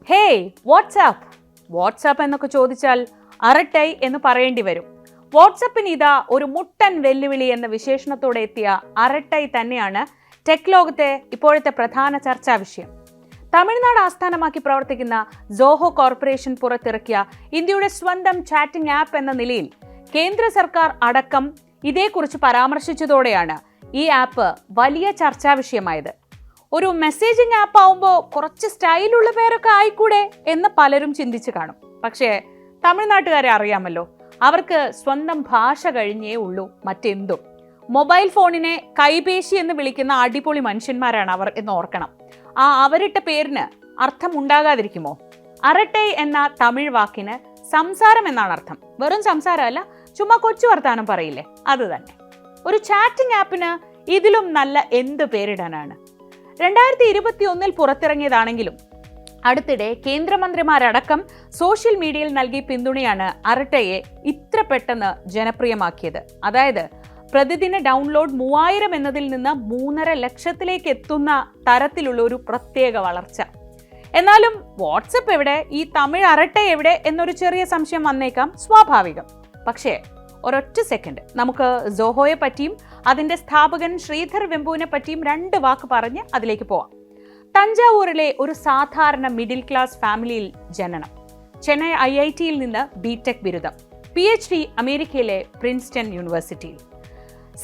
Hey WhatsApp WhatsApp എന്നൊക്കെ ചോദിച്ചാൽ അറട്ടൈ എന്ന് പറയേണ്ടി വരും. വാട്സപ്പിന് ഇതാ ഒരു മുട്ടൻ വെല്ലുവിളി എന്ന വിശേഷണത്തോടെ എത്തിയ അറട്ടൈ തന്നെയാണ് ടെക് ലോകത്തെ ഇപ്പോഴത്തെ പ്രധാന ചർച്ചാ വിഷയം. തമിഴ്നാട് ആസ്ഥാനമാക്കി പ്രവർത്തിക്കുന്ന സോഹോ കോർപ്പറേഷൻ പുറത്തിറക്കിയ ഇന്ത്യയുടെ സ്വന്തം ചാറ്റിംഗ് ആപ്പ് എന്ന നിലയിൽ കേന്ദ്ര സർക്കാർ അടക്കം ഇതേക്കുറിച്ച് പരാമർശിച്ചതോടെയാണ് ഈ ആപ്പ് വലിയ ചർച്ചാ വിഷയമായത്. ഒരു മെസ്സേജിംഗ് ആപ്പ് ആവുമ്പോൾ കുറച്ച് സ്റ്റൈലുള്ള പേരൊക്കെ ആയിക്കൂടെ എന്ന് പലരും ചിന്തിച്ചു കാണും. പക്ഷേ തമിഴ്നാട്ടുകാരെ അറിയാമല്ലോ, അവർക്ക് സ്വന്തം ഭാഷ കഴിഞ്ഞേ ഉള്ളൂ മറ്റെന്തും. മൊബൈൽ ഫോണിനെ കൈപേശി എന്ന് വിളിക്കുന്ന അടിപൊളി മനുഷ്യന്മാരാണ് അവർ എന്ന് ഓർക്കണം. ആ അവരിട്ട പേരിന് അർത്ഥം ഉണ്ടാകാതിരിക്കുമോ? അറട്ടൈ എന്ന തമിഴ് വാക്കിന് സംസാരം എന്നാണ് അർത്ഥം. വെറും സംസാരമല്ല, ചുമ്മാ കൊച്ചു വർത്താനം പറയില്ലേ, അത് തന്നെ. ഒരു ചാറ്റിംഗ് ആപ്പിന് ഇതിലും നല്ല എന്ത് പേരിടാനാണ്? 2021 പുറത്തിറങ്ങിയതാണെങ്കിലും അടുത്തിടെ കേന്ദ്രമന്ത്രിമാരടക്കം സോഷ്യൽ മീഡിയയിൽ നൽകിയ പിന്തുണയാണ് അറട്ടയെ ഇത്ര പെട്ടെന്ന് ജനപ്രിയമാക്കിയത്. അതായത് പ്രതിദിന ഡൗൺലോഡ് 3000 എന്നതിൽ നിന്ന് 3.5 ലക്ഷത്തിലേക്ക് എത്തുന്ന തരത്തിലുള്ള ഒരു പ്രത്യേക വളർച്ച. എന്നാലും വാട്സപ്പ് എവിടെ, ഈ തമിഴ് അറട്ടൈ എവിടെ എന്നൊരു ചെറിയ സംശയം വന്നേക്കാം, സ്വാഭാവികം. പക്ഷേ ഒരൊറ്റ സെക്കൻഡ് നമുക്ക് സോഹോയെ പറ്റിയും അതിന്റെ സ്ഥാപകൻ ശ്രീധർ വെമ്പുവിനെ പറ്റിയും 2 വാക്ക് പറഞ്ഞ് അതിലേക്ക് പോവാം. തഞ്ചാവൂരിലെ ഒരു സാധാരണ മിഡിൽ ക്ലാസ് ഫാമിലിയിൽ ജനനം, ചെന്നൈ IITയിൽ നിന്ന് ബിടെക് ബിരുദം, PhD അമേരിക്കയിലെ പ്രിൻസ്റ്റൺ യൂണിവേഴ്സിറ്റിയിൽ.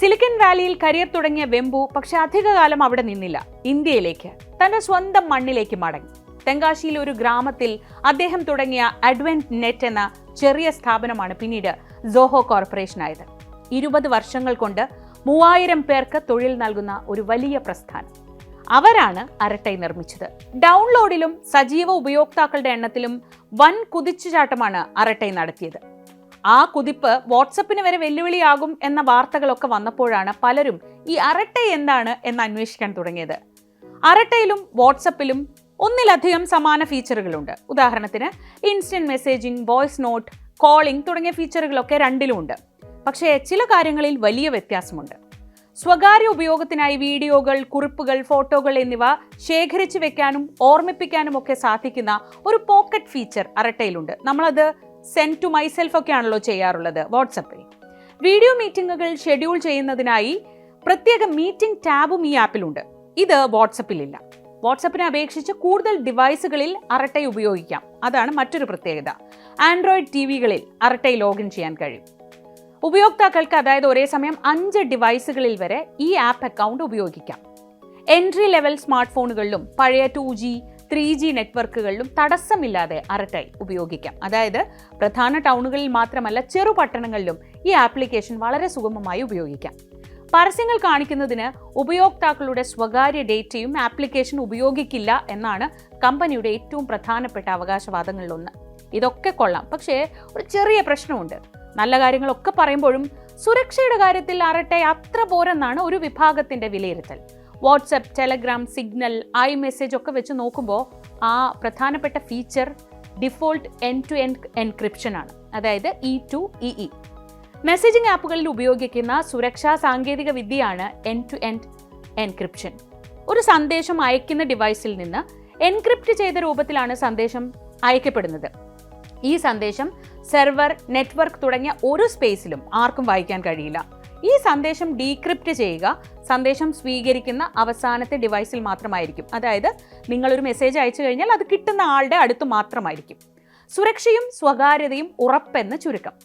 സിലിക്കൺ വാലിയിൽ കരിയർ തുടങ്ങിയ വെമ്പു പക്ഷെ അധികകാലം അവിടെ നിന്നില്ല. ഇന്ത്യയിലേക്ക്, തന്റെ സ്വന്തം മണ്ണിലേക്ക് മടങ്ങി. തെങ്കാശിയിലെ ഒരു ഗ്രാമത്തിൽ അദ്ദേഹം തുടങ്ങിയ അഡ്വെന്റ് നെറ്റ് എന്ന ചെറിയ സ്ഥാപനമാണ് പിന്നീട് സോഹോ കോർപ്പറേഷൻ ആയത്. 20 വർഷങ്ങൾ കൊണ്ട് 3000 പേർക്ക് തൊഴിൽ നൽകുന്ന ഒരു വലിയ പ്രസ്ഥാനം. അവരാണ് അറട്ടൈ നിർമ്മിച്ചത്. ഡൗൺലോഡിലും സജീവ ഉപയോക്താക്കളുടെ എണ്ണത്തിലും വൻ കുതിച്ചുചാട്ടമാണ് അറട്ടൈ നടത്തിയത്. ആ കുതിപ്പ് വാട്സപ്പിന് വരെ വെല്ലുവിളിയാകും എന്ന വാർത്തകളൊക്കെ വന്നപ്പോഴാണ് പലരും ഈ അറട്ടൈ എന്താണ് എന്ന് അന്വേഷിക്കാൻ തുടങ്ങിയത്. അറട്ടൈയിലും വാട്സപ്പിലും ഒന്നിലധികം സമാന ഫീച്ചറുകളുണ്ട്. ഉദാഹരണത്തിന് instant messaging, voice note, calling തുടങ്ങിയ ഫീച്ചറുകളൊക്കെ രണ്ടിലും ഉണ്ട്. പക്ഷേ ചില കാര്യങ്ങളിൽ വലിയ വ്യത്യാസമുണ്ട്. സ്വകാര്യ ഉപയോഗത്തിനായി വീഡിയോകൾ, കുറിപ്പുകൾ, ഫോട്ടോകൾ എന്നിവ ശേഖരിച്ചു വെക്കാനും ഓർമ്മിപ്പിക്കാനും ഒക്കെ സാധിക്കുന്ന ഒരു പോക്കറ്റ് ഫീച്ചർ അറട്ടയിലുണ്ട്. നമ്മളത് സെൻഡ് ടു മൈസെൽഫ് ഒക്കെ ആണല്ലോ ചെയ്യാറുള്ളത് വാട്സപ്പിൽ. വീഡിയോ മീറ്റിംഗുകൾ ഷെഡ്യൂൾ ചെയ്യുന്നതിനായി പ്രത്യേക മീറ്റിംഗ് ടാബും ഈ ആപ്പിലുണ്ട്. ഇത് വാട്സപ്പിലില്ല. വാട്സപ്പിനെ അപേക്ഷിച്ച് കൂടുതൽ ഡിവൈസുകളിൽ അറട്ടൈ ഉപയോഗിക്കാം. അതാണ് മറ്റൊരു പ്രത്യേകത. ആൻഡ്രോയിഡ് TVകളിൽ അറട്ടൈ ലോഗിൻ ചെയ്യാൻ കഴിയും. ഉപയോക്താക്കൾക്ക്, അതായത് ഒരേ സമയം 5 ഡിവൈസുകളിൽ വരെ ഈ ആപ്പ് അക്കൗണ്ട് ഉപയോഗിക്കാം. എൻട്രി ലെവൽ സ്മാർട്ട് ഫോണുകളിലും പഴയ 2G, 3G നെറ്റ്വർക്കുകളിലും തടസ്സമില്ലാതെ അറട്ടൈ ഉപയോഗിക്കാം. അതായത് പ്രധാന ടൗണുകളിൽ മാത്രമല്ല, ചെറു പട്ടണങ്ങളിലും ഈ ആപ്ലിക്കേഷൻ വളരെ സുഗമമായി ഉപയോഗിക്കാം. പരസ്യങ്ങൾ കാണിക്കുന്നതിന് ഉപയോക്താക്കളുടെ സ്വകാര്യ ഡേറ്റയും ആപ്ലിക്കേഷൻ ഉപയോഗിക്കില്ല എന്നാണ് കമ്പനിയുടെ ഏറ്റവും പ്രധാനപ്പെട്ട അവകാശവാദങ്ങളിലൊന്ന്. ഇതൊക്കെ കൊള്ളാം, പക്ഷേ ഒരു ചെറിയ പ്രശ്നമുണ്ട്. നല്ല കാര്യങ്ങളൊക്കെ പറയുമ്പോഴും സുരക്ഷയുടെ കാര്യത്തിൽ അറട്ടൈ അത്ര പോരെന്നാണ് ഒരു വിഭാഗത്തിന്റെ വിലയിരുത്തൽ. വാട്സപ്പ്, ടെലഗ്രാം, സിഗ്നൽ, iMessage ഒക്കെ വെച്ച് നോക്കുമ്പോൾ ആ പ്രധാനപ്പെട്ട ഫീച്ചർ ഡിഫോൾട്ട് end-to-end എൻക്രിപ്ഷൻ ആണ്, അതായത് E2EE. മെസ്സേജിംഗ് ആപ്പുകളിൽ ഉപയോഗിക്കുന്ന സുരക്ഷാ സാങ്കേതിക വിദ്യയാണ് end-to-end എൻക്രിപ്ഷൻ. ഒരു സന്ദേശം അയക്കുന്ന ഡിവൈസിൽ നിന്ന് എൻക്രിപ്റ്റ് ചെയ്ത രൂപത്തിലാണ് സന്ദേശം അയക്കപ്പെടുന്നത്. ഈ സന്ദേശം സെർവർ, നെറ്റ്വർക്ക് തുടങ്ങിയ ഒരു സ്പേസിലും ആർക്കും വായിക്കാൻ കഴിയില്ല. ഈ സന്ദേശം ഡീക്രിപ്റ്റ് ചെയ്യുക സന്ദേശം സ്വീകരിക്കുന്ന അവസാനത്തെ ഡിവൈസിൽ മാത്രമായിരിക്കും. അതായത് നിങ്ങളൊരു മെസ്സേജ് അയച്ചു കഴിഞ്ഞാൽ അത് കിട്ടുന്ന ആളുടെ അടുത്ത് മാത്രമായിരിക്കും. സുരക്ഷയും സ്വകാര്യതയും ഉറപ്പെന്ന് ചുരുക്കം.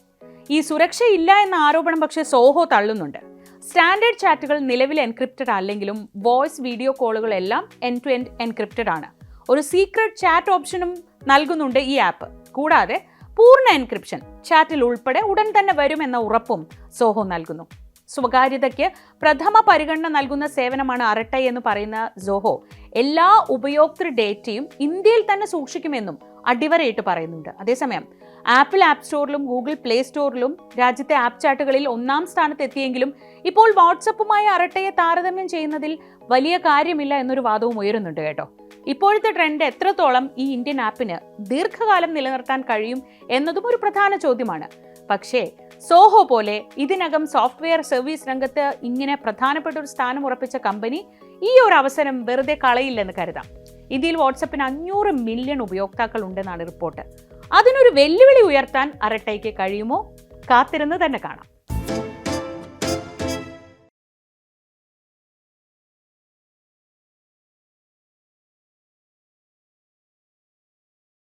ഈ സുരക്ഷയില്ല എന്ന ആരോപണം പക്ഷേ സോഹോ തള്ളുന്നുണ്ട്. സ്റ്റാൻഡേർഡ് ചാറ്റുകൾ നിലവിൽ എൻക്രിപ്റ്റഡ് അല്ലെങ്കിലും വോയിസ്, വീഡിയോ കോളുകളെല്ലാം end-to-end എൻക്രിപ്റ്റഡ് ആണ്. ഒരു സീക്രട്ട് ചാറ്റ് ഓപ്ഷനും നൽകുന്നുണ്ട് ഈ ആപ്പ്. കൂടാതെ പൂർണ്ണ എൻക്രിപ്ഷൻ ചാറ്റിൽ ഉൾപ്പെടെ ഉടൻ തന്നെ വരുമെന്ന ഉറപ്പും സോഹോ നൽകുന്നു. സ്വകാര്യതയ്ക്ക് പ്രഥമ പരിഗണന നൽകുന്ന സേവനമാണ് അറട്ടൈ എന്ന് പറയുന്ന സോഹോ എല്ലാ ഉപയോക്തൃ ഡേറ്റയും ഇന്ത്യയിൽ തന്നെ സൂക്ഷിക്കുമെന്നും അടിവരയിട്ട് പറയുന്നുണ്ട്. അതേസമയം ആപ്പിൾ ആപ്പ് സ്റ്റോറിലും ഗൂഗിൾ പ്ലേ സ്റ്റോറിലും രാജ്യത്തെ ആപ്പ് ചാർട്ടുകളിൽ 1ാം സ്ഥാനത്ത് എത്തിയെങ്കിലും ഇപ്പോൾ വാട്സപ്പുമായി അറട്ടയെ താരതമ്യം ചെയ്യുന്നതിൽ വലിയ കാര്യമില്ല എന്നൊരു വാദവും ഉയരുന്നുണ്ട് കേട്ടോ. ഇപ്പോഴത്തെ ട്രെൻഡ് എത്രത്തോളം ഈ ഇന്ത്യൻ ആപ്പിന് ദീർഘകാലം നിലനിർത്താൻ കഴിയും എന്നതും ഒരു പ്രധാന ചോദ്യമാണ്. പക്ഷേ സോഹോ പോലെ ഇതിനകം സോഫ്റ്റ്വെയർ സർവീസ് രംഗത്ത് ഇങ്ങനെ പ്രധാനപ്പെട്ട ഒരു സ്ഥാനം ഉറപ്പിച്ച കമ്പനി ഈ ഒരു അവസരം വെറുതെ കളയില്ലെന്ന് കരുതാം. ഇന്ത്യയിൽ വാട്സപ്പിന് 500 മില്യൺ ഉപയോക്താക്കൾ ഉണ്ടെന്നാണ് റിപ്പോർട്ട്. അതിനൊരു വെല്ലുവിളി ഉയർത്താൻ അറട്ടയ്ക്ക് കഴിയുമോ? കാത്തിരുന്ന് തന്നെ കാണാം.